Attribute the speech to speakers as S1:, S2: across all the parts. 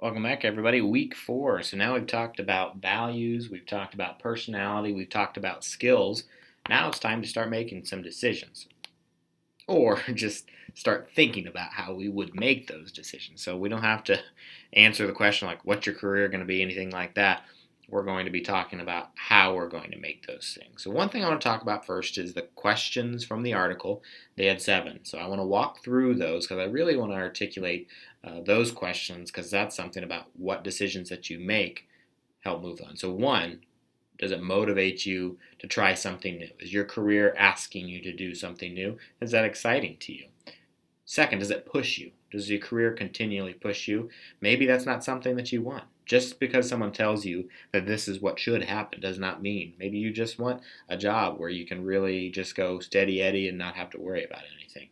S1: Welcome back, everybody. Week 4. So now we've talked about values, we've talked about personality, we've talked about skills. Now it's time to start making some decisions, or just start thinking about how we would make those decisions. So we don't have to answer the question like, what's your career going to be, anything like that. We're going to be talking about how we're going to make those things. So one thing I want to talk about first is the questions from the article. They had 7. So I want to walk through those because I really want to articulate those questions, because that's something about what decisions that you make help move on. So one, does it motivate you to try something new? Is your career asking you to do something new? Is that exciting to you? Second, does it push you? Does your career continually push you? Maybe that's not something that you want. Just because someone tells you that this is what should happen does not mean. Maybe you just want a job where you can really just go steady Eddie and not have to worry about anything.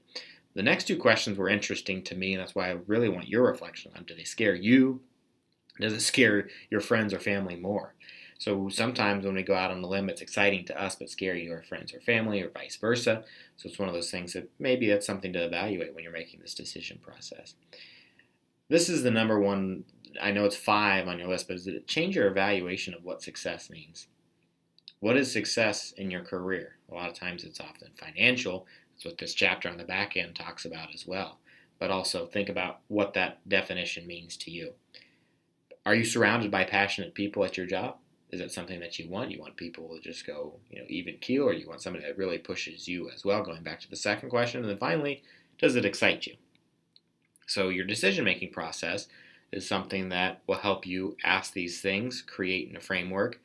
S1: The next 2 questions were interesting to me, and that's why I really want your reflection on. Do they scare you? Does it scare your friends or family more? So sometimes when we go out on the limb, it's exciting to us, but scary to our friends or family, or vice versa. So it's one of those things that maybe that's something to evaluate when you're making this decision process. This is the number one. I know it's 5 on your list, but does it change your evaluation of what success means? What is success in your career? A lot of times it's often financial. That's what this chapter on the back end talks about as well. But also think about what that definition means to you. Are you surrounded by passionate people at your job? Is that something that you want? You want people to just go, even keel, or you want somebody that really pushes you as well? Going back to the second question, and then finally, does it excite you? So your decision-making process is something that will help you ask these things, create in a framework.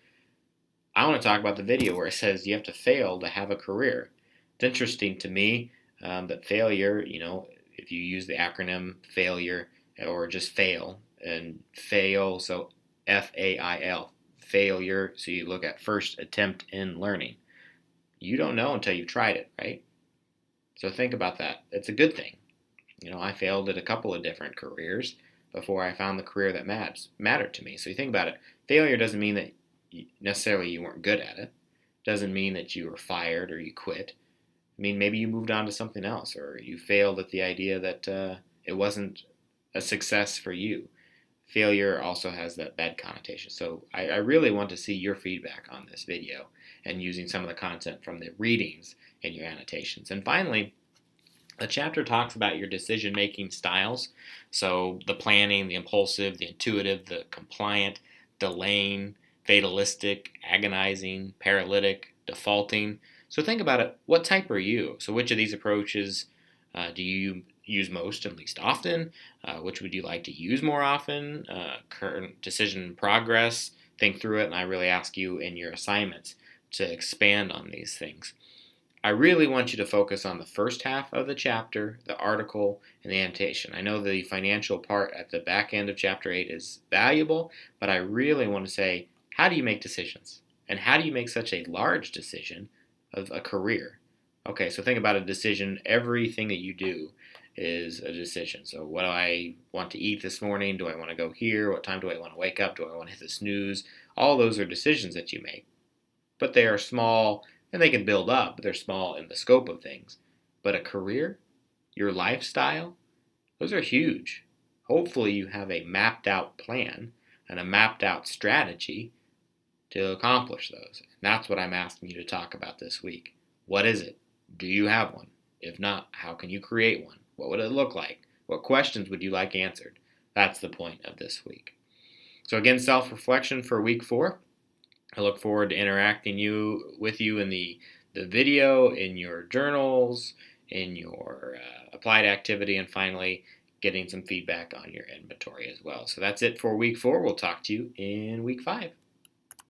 S1: I want to talk about the video where it says you have to fail to have a career. It's interesting to me that failure, if you use the acronym failure or just fail, and fail, so FAIL, failure, so you look at first attempt in learning. You don't know until you've tried it, right? So think about that. It's a good thing. I failed at a couple of different careers before I found the career that mattered to me. So you think about it. Failure doesn't mean that necessarily you weren't good at it. Doesn't mean that you were fired or you quit. I mean, maybe you moved on to something else, or you failed at the idea that it wasn't a success for you. Failure also has that bad connotation. So I really want to see your feedback on this video and using some of the content from the readings in your annotations. And finally, the chapter talks about your decision-making styles. So the planning, the impulsive, the intuitive, the compliant, delaying, fatalistic, agonizing, paralytic, defaulting. So think about it. What type are you? So which of these approaches do you use most and least often? Which would you like to use more often? Current decision progress. Think through it, and I really ask you in your assignments to expand on these things. I really want you to focus on the first half of the chapter, the article, and the annotation. I know the financial part at the back end of chapter 8 is valuable, but I really want to say, how do you make decisions? And how do you make such a large decision of a career? Okay, so think about a decision. Everything that you do is a decision. So what do I want to eat this morning? Do I want to go here? What time do I want to wake up? Do I want to hit the snooze? All those are decisions that you make. But they are small, and they can build up, but they're small in the scope of things. But a career, your lifestyle, those are huge. Hopefully you have a mapped out plan and a mapped out strategy to accomplish those. And that's what I'm asking you to talk about this week. What is it? Do you have one? If not, how can you create one? What would it look like? What questions would you like answered? That's the point of this week. So again, self-reflection for week 4. I look forward to interacting with you in the video, in your journals, in your applied activity, and finally getting some feedback on your inventory as well. So that's it for week 4. We'll talk to you in week 5.